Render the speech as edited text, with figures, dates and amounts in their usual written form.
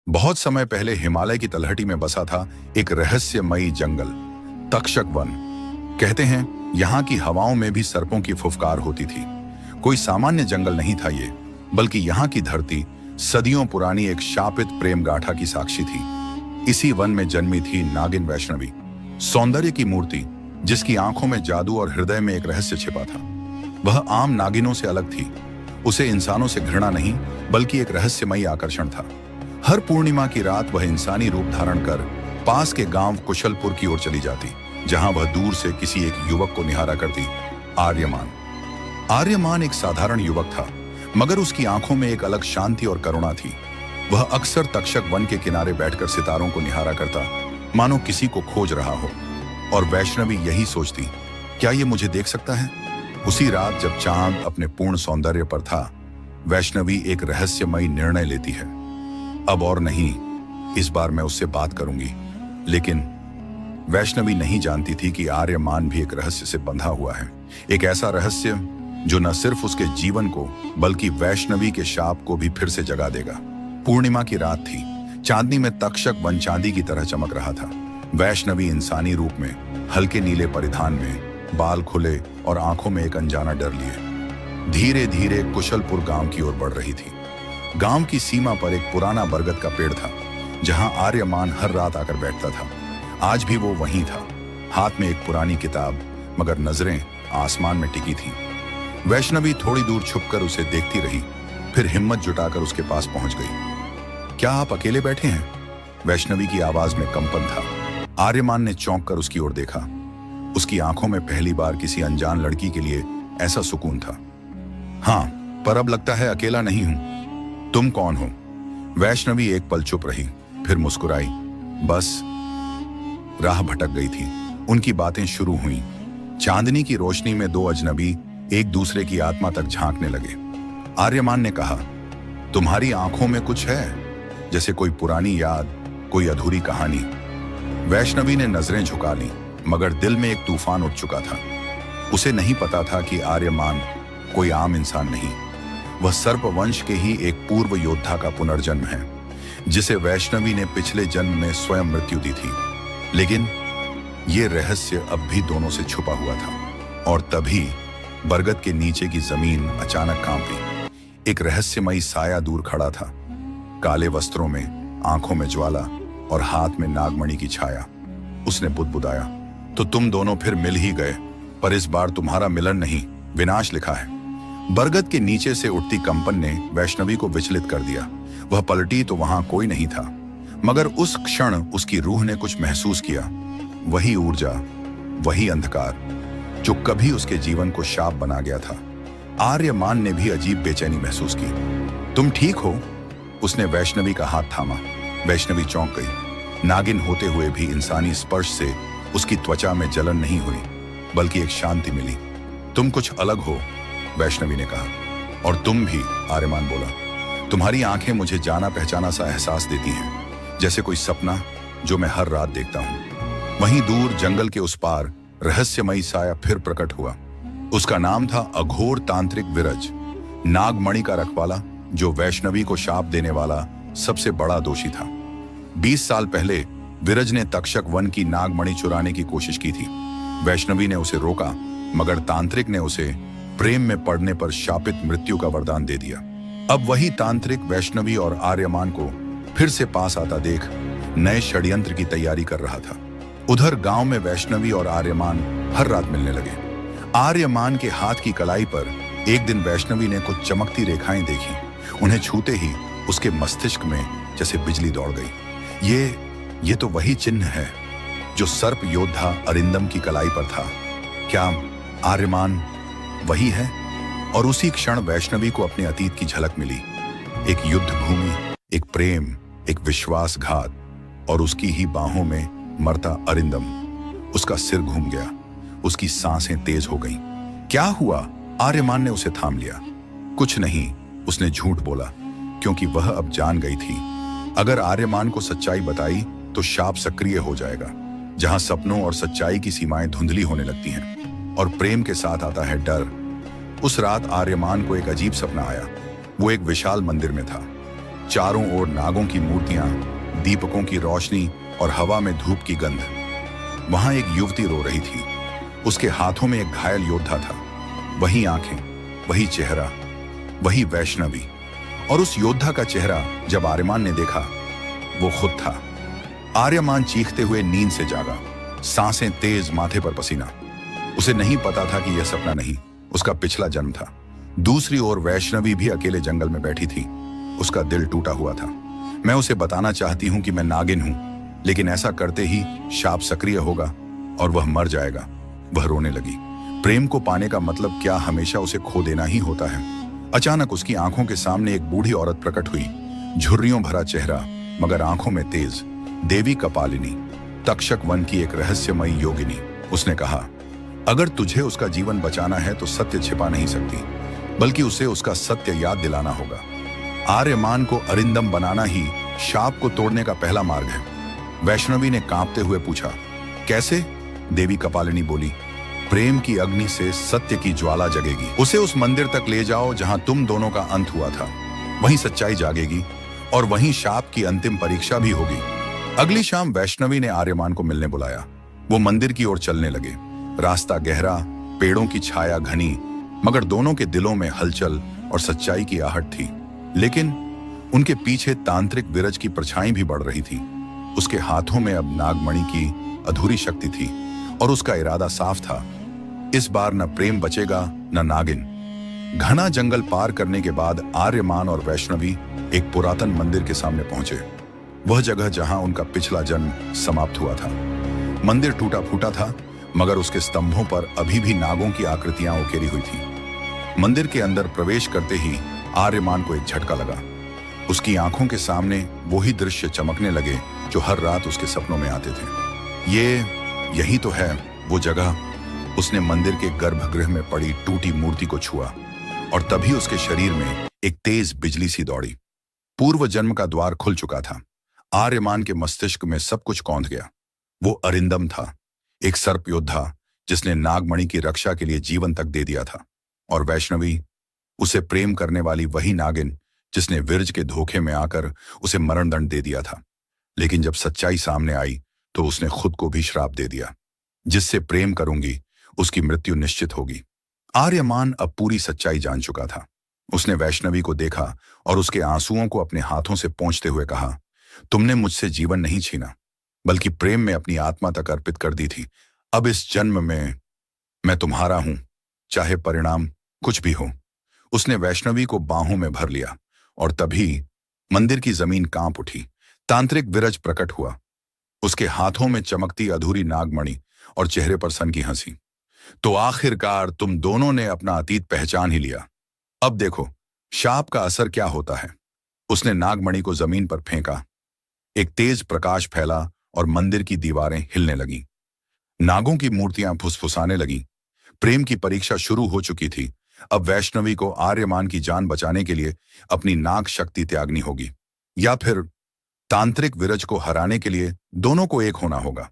बहुत समय पहले हिमालय की तलहटी में बसा था एक रहस्यमयी जंगल, तक्षक वन। कहते हैं यहाँ की हवाओं में भी सर्पों की फुफकार होती थी। कोई सामान्य जंगल नहीं था ये, बल्कि यहाँ की धरती सदियों पुरानी एक शापित प्रेम गाथा की साक्षी थी। इसी वन में जन्मी थी नागिन वैष्णवी, सौंदर्य की मूर्ति जिसकी आंखों में जादू और हृदय में एक रहस्य छिपा था। वह आम नागिनों से अलग थी। उसे इंसानों से घृणा नहीं, बल्कि एक रहस्यमयी आकर्षण था। हर पूर्णिमा की रात वह इंसानी रूप धारण कर पास के गांव कुशलपुर की ओर चली जाती, जहां वह दूर से किसी एक युवक को निहारा करती। आर्यमान एक साधारण युवक था, मगर उसकी आंखों में एक अलग शांति और करुणा थी। वह अक्सर तक्षक वन के किनारे बैठकर सितारों को निहारा करता, मानो किसी को खोज रहा हो। और वैष्णवी यही सोचती, क्या ये मुझे देख सकता है? उसी रात जब चांद अपने पूर्ण सौंदर्य पर था, वैष्णवी एक रहस्यमयी निर्णय लेती है। अब और नहीं, इस बार मैं उससे बात करूंगी। लेकिन वैष्णवी नहीं जानती थी कि आर्यमान भी एक रहस्य से बंधा हुआ है। एक ऐसा रहस्य जो न सिर्फ उसके जीवन को, बल्कि वैष्णवी के शाप को भी फिर से जगा देगा। पूर्णिमा की रात थी। चांदनी में तक्षक वन चांदी की तरह चमक रहा था। वैष्णवी इंसानी रूप में, हल्के नीले परिधान में, बाल खुले और आंखों में एक अनजाना डर लिए धीरे धीरे कुशलपुर गांव की ओर बढ़ रही थी। गांव की सीमा पर एक पुराना बरगद का पेड़ था, जहां आर्यमान हर रात आकर बैठता था। आज भी वो वहीं था, हाथ में एक पुरानी किताब, मगर नजरें आसमान में टिकी थीं। वैष्णवी थोड़ी दूर छुपकर उसे देखती रही, फिर हिम्मत जुटाकर उसके पास पहुंच गई। क्या आप अकेले बैठे हैं? वैष्णवी की आवाज में कंपन था। आर्यमान ने चौंक कर उसकी ओर देखा। उसकी आंखों में पहली बार किसी अनजान लड़की के लिए ऐसा सुकून था। हाँ, पर अब लगता है अकेला नहीं हूं। तुम कौन हो? वैष्णवी एक पल चुप रही, फिर मुस्कुराई। बस राह भटक गई थी। उनकी बातें शुरू हुई। चांदनी की रोशनी में दो अजनबी एक दूसरे की आत्मा तक झांकने लगे। आर्यमान ने कहा, तुम्हारी आंखों में कुछ है, जैसे कोई पुरानी याद, कोई अधूरी कहानी। वैष्णवी ने नजरें झुका ली, मगर दिल में एक तूफान उठ चुका था। उसे नहीं पता था कि आर्यमान कोई आम इंसान नहीं, वह सर्प वंश के ही एक पूर्व योद्धा का पुनर्जन्म है, जिसे वैष्णवी ने पिछले जन्म में स्वयं मृत्यु दी थी। लेकिन यह रहस्य अब भी दोनों से छुपा हुआ था। और तभी बरगद के नीचे की जमीन अचानक कांपी। एक रहस्यमयी साया दूर खड़ा था, काले वस्त्रों में, आंखों में ज्वाला और हाथ में नागमणि की छाया। उसने बुदबुदाया, तो तुम दोनों फिर मिल ही गए, पर इस बार तुम्हारा मिलन नहीं, विनाश लिखा है। बरगद के नीचे से उठती कंपन ने वैष्णवी को विचलित कर दिया। वह पलटी तो वहां कोई नहीं था, मगर उस क्षण उसकी रूह ने कुछ महसूस किया। वही ऊर्जा, वही अंधकार जो कभी उसके जीवन को शाप बना गया था। आर्यमान ने भी अजीब बेचैनी महसूस की। तुम ठीक हो? उसने वैष्णवी का हाथ थामा। वैष्णवी चौंक गई। नागिन होते हुए भी इंसानी स्पर्श से उसकी त्वचा में जलन नहीं हुई, बल्कि एक शांति मिली। तुम कुछ अलग हो, वैष्णवी ने कहा। और तुम भी, आर्यमान बोला। तुम्हारी आंखें मुझे जाना पहचाना सा एहसास देती हैं, जैसे कोई सपना जो मैं हर रात देखता हूं। वहीं दूर जंगल के उस पार रहस्यमयी साया फिर प्रकट हुआ। उसका नाम था अघोर तांत्रिक विरज, नागमणि का रखवाला, जो वैष्णवी को शाप देने वाला सबसे बड़ा दोषी था। 20 साल पहले विरज ने तक्षक वन की नागमणि चुराने की कोशिश की थी। वैष्णवी ने उसे रोका, मगर तांत्रिक ने उसे प्रेम में पड़ने पर शापित मृत्यु का वरदान दे दिया। अब वही तांत्रिक वैष्णवी और आर्यमान को फिर से पास आता देख नए षड्यंत्र की तैयारी कर रहा था। उधर गांव में वैष्णवी और आर्यमान हर रात मिलने लगे। आर्यमान के हाथ की कलाई पर एक दिन वैष्णवी ने कुछ चमकती रेखाएं देखी। उन्हें छूते ही उसके मस्तिष्क में जैसे बिजली दौड़ गई। ये तो वही चिन्ह है जो सर्प योद्धा अरिंदम की कलाई पर था। क्या आर्यमान वही है? और उसी क्षण वैष्णवी को अपने अतीत की झलक मिली। एक युद्ध भूमि, एक प्रेम, एक विश्वासघात, और उसकी ही बाहों में मरता अरिंदम। उसका सिर घूम गया, उसकी सांसें तेज हो गईं। क्या हुआ? आर्यमान ने उसे थाम लिया। कुछ नहीं, उसने झूठ बोला, क्योंकि वह अब जान गई थी, अगर आर्यमान को सच्चाई बताई तो शाप सक्रिय हो जाएगा। जहां सपनों और सच्चाई की सीमाएं धुंधली होने लगती हैं और प्रेम के साथ आता है डर। उस रात आर्यमान को एक अजीब सपना आया। वो एक विशाल मंदिर में था। चारों ओर नागों की मूर्तियां, दीपकों की रोशनी और हवा में धूप की गंध। वहां एक युवती रो रही थी। उसके हाथों में एक घायल योद्धा था। वही आंखें, वही चेहरा, वही वैष्णवी। और उस योद्धा का चेहरा जब आर्यमान ने देखा, वो खुद था। आर्यमान चीखते हुए नींद से जागा, सांसें तेज, माथे पर पसीना। उसे नहीं पता था कि यह सपना नहीं, उसका पिछला जन्म था। दूसरी ओर वैष्णवी भी अकेले जंगल में बैठी थी। उसका दिल टूटा हुआ था। मैं उसे बताना चाहती हूं कि मैं नागिन हूं, लेकिन ऐसा करते ही शाप सक्रिय होगा और वह मर जाएगा। वह रोने लगी। प्रेम को पाने का मतलब क्या हमेशा उसे खो देना ही होता है? अचानक उसकी आंखों के सामने एक बूढ़ी औरत प्रकट हुई। झुर्रियों भरा चेहरा, मगर आंखों में तेज। देवी कपालिनी, तक्षक वन की एक रहस्यमयी योगिनी। उसने कहा, अगर तुझे उसका जीवन बचाना है तो सत्य छिपा नहीं सकती, बल्कि उसे उसका सत्य याद दिलाना होगा। आर्यमान को अरिंदम बनाना ही शाप को तोड़ने का पहला मार्ग है। वैष्णवी ने कांपते हुए पूछा, कैसे? देवी कपालिनी बोली, प्रेम की अग्नि से सत्य की ज्वाला जगेगी। उसे उस मंदिर तक ले जाओ जहां तुम दोनों का अंत हुआ था। वहीं सच्चाई जागेगी और वहीं शाप की अंतिम परीक्षा भी होगी। अगली शाम वैष्णवी ने आर्यमान को मिलने बुलाया। वो मंदिर की ओर चलने लगे। रास्ता गहरा, पेड़ों की छाया घनी, मगर दोनों के दिलों में हलचल और सच्चाई की आहट थी। लेकिन उनके पीछे तांत्रिक विरज की परछाई भी बढ़ रही थी। उसके हाथों में अब नागमणि की अधूरी शक्ति थी और उसका इरादा साफ था, इस बार न प्रेम बचेगा न नागिन। घना जंगल पार करने के बाद आर्यमान और वैष्णवी एक पुरातन मंदिर के सामने पहुंचे। वह जगह जहां उनका पिछला जन्म समाप्त हुआ था। मंदिर टूटा फूटा था, मगर उसके स्तंभों पर अभी भी नागों की आकृतियां उकेरी हुई थी। मंदिर के अंदर प्रवेश करते ही आर्यमान को एक झटका लगा। उसकी आंखों के सामने वही दृश्य चमकने लगे जो हर रात उसके सपनों में आते थे। यही तो है वो जगह। उसने मंदिर के गर्भगृह में पड़ी टूटी मूर्ति को छुआ और तभी उसके शरीर में एक तेज बिजली सी दौड़ी। पूर्व जन्म का द्वार खुल चुका था। आर्यमान के मस्तिष्क में सब कुछ कौंध गया। वो अरिंदम था, एक सर्प योद्धा जिसने नागमणि की रक्षा के लिए जीवन तक दे दिया था। और वैष्णवी, उसे प्रेम करने वाली वही नागिन जिसने विरज के धोखे में आकर उसे मरणदंड दे दिया था। लेकिन जब सच्चाई सामने आई तो उसने खुद को भी श्राप दे दिया, जिससे प्रेम करूंगी उसकी मृत्यु निश्चित होगी। आर्यमान अब पूरी सच्चाई जान चुका था। उसने वैष्णवी को देखा और उसके आंसुओं को अपने हाथों से पोंछते हुए कहा, तुमने मुझसे जीवन नहीं छीना, बल्कि प्रेम में अपनी आत्मा तक अर्पित कर दी थी। अब इस जन्म में मैं तुम्हारा हूं, चाहे परिणाम कुछ भी हो। उसने वैष्णवी को बाहों में भर लिया और तभी मंदिर की जमीन कांप उठी। तांत्रिक विरज प्रकट हुआ। उसके हाथों में चमकती अधूरी नागमणि और चेहरे पर सन की हंसी। तो आखिरकार तुम दोनों ने अपना अतीत पहचान ही लिया। अब देखो शाप का असर क्या होता है। उसने नागमणि को जमीन पर फेंका। एक तेज प्रकाश फैला और मंदिर की दीवारें हिलने लगीं। नागों की मूर्तियां फुसफुसाने लगीं। प्रेम की परीक्षा शुरू हो चुकी थी। अब वैष्णवी को आर्यमान की जान बचाने के लिए अपनी नाग शक्ति त्यागनी होगी, या फिर तांत्रिक विरज को हराने के लिए दोनों को एक होना होगा।